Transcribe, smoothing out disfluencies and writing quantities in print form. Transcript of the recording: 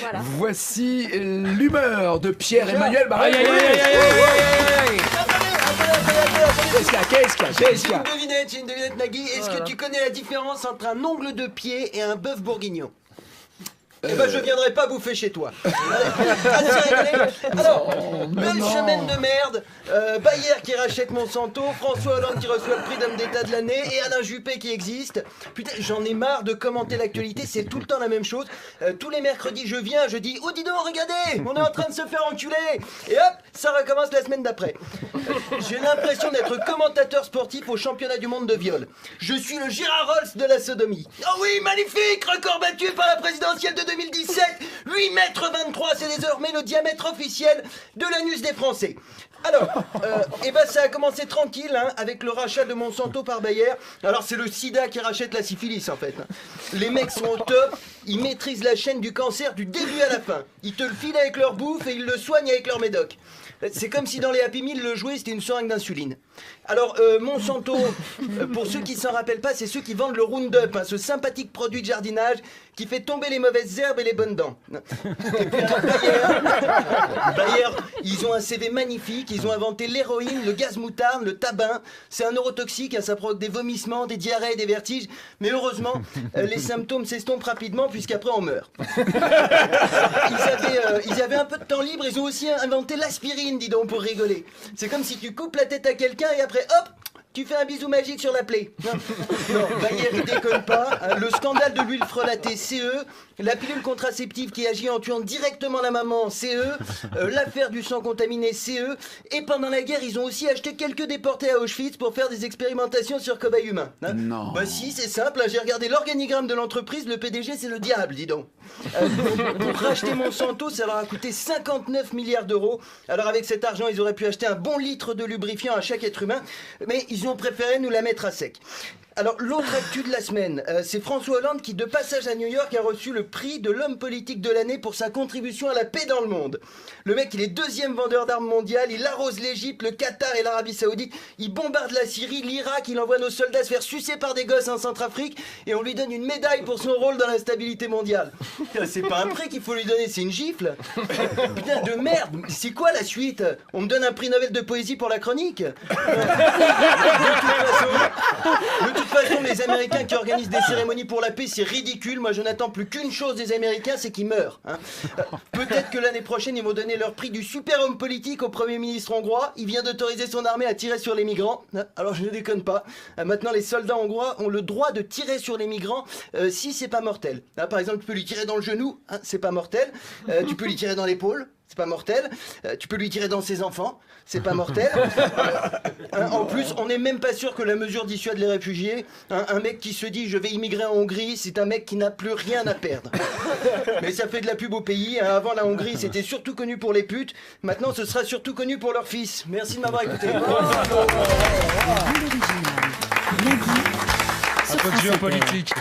Voilà. Voici l'humeur de Pierre-Emmanuel Barré. Qu'est-ce qu'il y a J'ai une devinette, Nagui. Est-ce que tu connais la différence entre un ongle de pied et un bœuf bourguignon? Eh ben, je viendrai pas bouffer chez toi. Assez rigolé. Alors, belle semaine de merde. Bayer qui rachète Monsanto, François Hollande qui reçoit le prix d'homme d'État de l'année et Alain Juppé qui existe. Putain, j'en ai marre de commenter l'actualité, c'est tout le temps la même chose. Tous les mercredis, je viens, je dis « Oh, dis donc, regardez, on est en train de se faire enculer !» Et hop, ça recommence la semaine d'après. J'ai l'impression d'être commentateur sportif au championnat du monde de viol. Je suis le Gérard Rolls de la sodomie. Oh oui, magnifique, record battu par la présidentielle de 2017, 8 mètres 23, c'est désormais le diamètre officiel de l'anus des Français. Alors, ça a commencé tranquille, hein, avec le rachat de Monsanto par Bayer. Alors c'est le sida qui rachète la syphilis en fait. Les mecs sont au top, ils maîtrisent la chaîne du cancer du début à la fin. Ils te le filent avec leur bouffe et ils le soignent avec leur médoc. C'est comme si dans les Happy Meal, le jouet c'était une seringue d'insuline. Alors Monsanto, pour ceux qui s'en rappellent pas, c'est ceux qui vendent le Roundup, hein, ce sympathique produit de jardinage qui fait tomber les mauvaises herbes et les bonnes dents. Et puis Bayer, ils ont un CV magnifique, ils ont inventé l'héroïne, le gaz moutarde, le tabac. C'est un neurotoxique, hein, ça provoque des vomissements, des diarrhées, des vertiges. Mais heureusement, les symptômes s'estompent rapidement puisqu'après on meurt. Ils avaient un peu de temps libre, ils ont aussi inventé l'aspirine, dis donc, pour rigoler. C'est comme si tu coupes la tête à quelqu'un et après, hop, tu fais un bisou magique sur la plaie. Non, Bayer, il déconne pas. Le scandale de l'huile frelatée, CE. La pilule contraceptive qui agit en tuant directement la maman, CE. L'affaire du sang contaminé, CE. Et pendant la guerre, ils ont aussi acheté quelques déportés à Auschwitz pour faire des expérimentations sur cobayes humains. Hein. Non. Bah si, c'est simple. J'ai regardé l'organigramme de l'entreprise. Le PDG, c'est le diable, dis donc. Pour racheter Monsanto, ça leur a coûté 59 milliards d'euros. Alors avec cet argent, ils auraient pu acheter un bon litre de lubrifiant à chaque être humain. Mais ils ont préféré nous la mettre à sec. Alors, l'autre actu de la semaine, c'est François Hollande qui, de passage à New York, a reçu le prix de l'homme politique de l'année pour sa contribution à la paix dans le monde. Le mec, il est deuxième vendeur d'armes mondial, il arrose l'Égypte, le Qatar et l'Arabie Saoudite, il bombarde la Syrie, l'Irak, il envoie nos soldats se faire sucer par des gosses en Centrafrique, et on lui donne une médaille pour son rôle dans la stabilité mondiale. C'est pas un prix qu'il faut lui donner, c'est une gifle. Putain de merde, c'est quoi la suite? On me donne un prix Nobel de poésie pour la chronique? De toute façon, les Américains qui organisent des cérémonies pour la paix, c'est ridicule. Moi, je n'attends plus qu'une chose des Américains, c'est qu'ils meurent. Hein. Peut-être que l'année prochaine, ils vont donner leur prix du super homme politique au Premier ministre hongrois. Il vient d'autoriser son armée à tirer sur les migrants. Alors, je ne déconne pas. Maintenant, les soldats hongrois ont le droit de tirer sur les migrants si c'est pas mortel. Par exemple, tu peux lui tirer dans le genou, hein, c'est pas mortel. Tu peux lui tirer dans l'épaule. C'est pas mortel. Tu peux lui tirer dans ses enfants. C'est pas mortel. En plus, on n'est même pas sûr que la mesure dissuade les réfugiés. Un mec qui se dit « je vais immigrer en Hongrie », c'est un mec qui n'a plus rien à perdre. Mais ça fait de la pub au pays. Avant, la Hongrie, c'était surtout connu pour les putes. Maintenant, ce sera surtout connu pour leurs fils. Merci de m'avoir écouté. Un peu de géopolitique.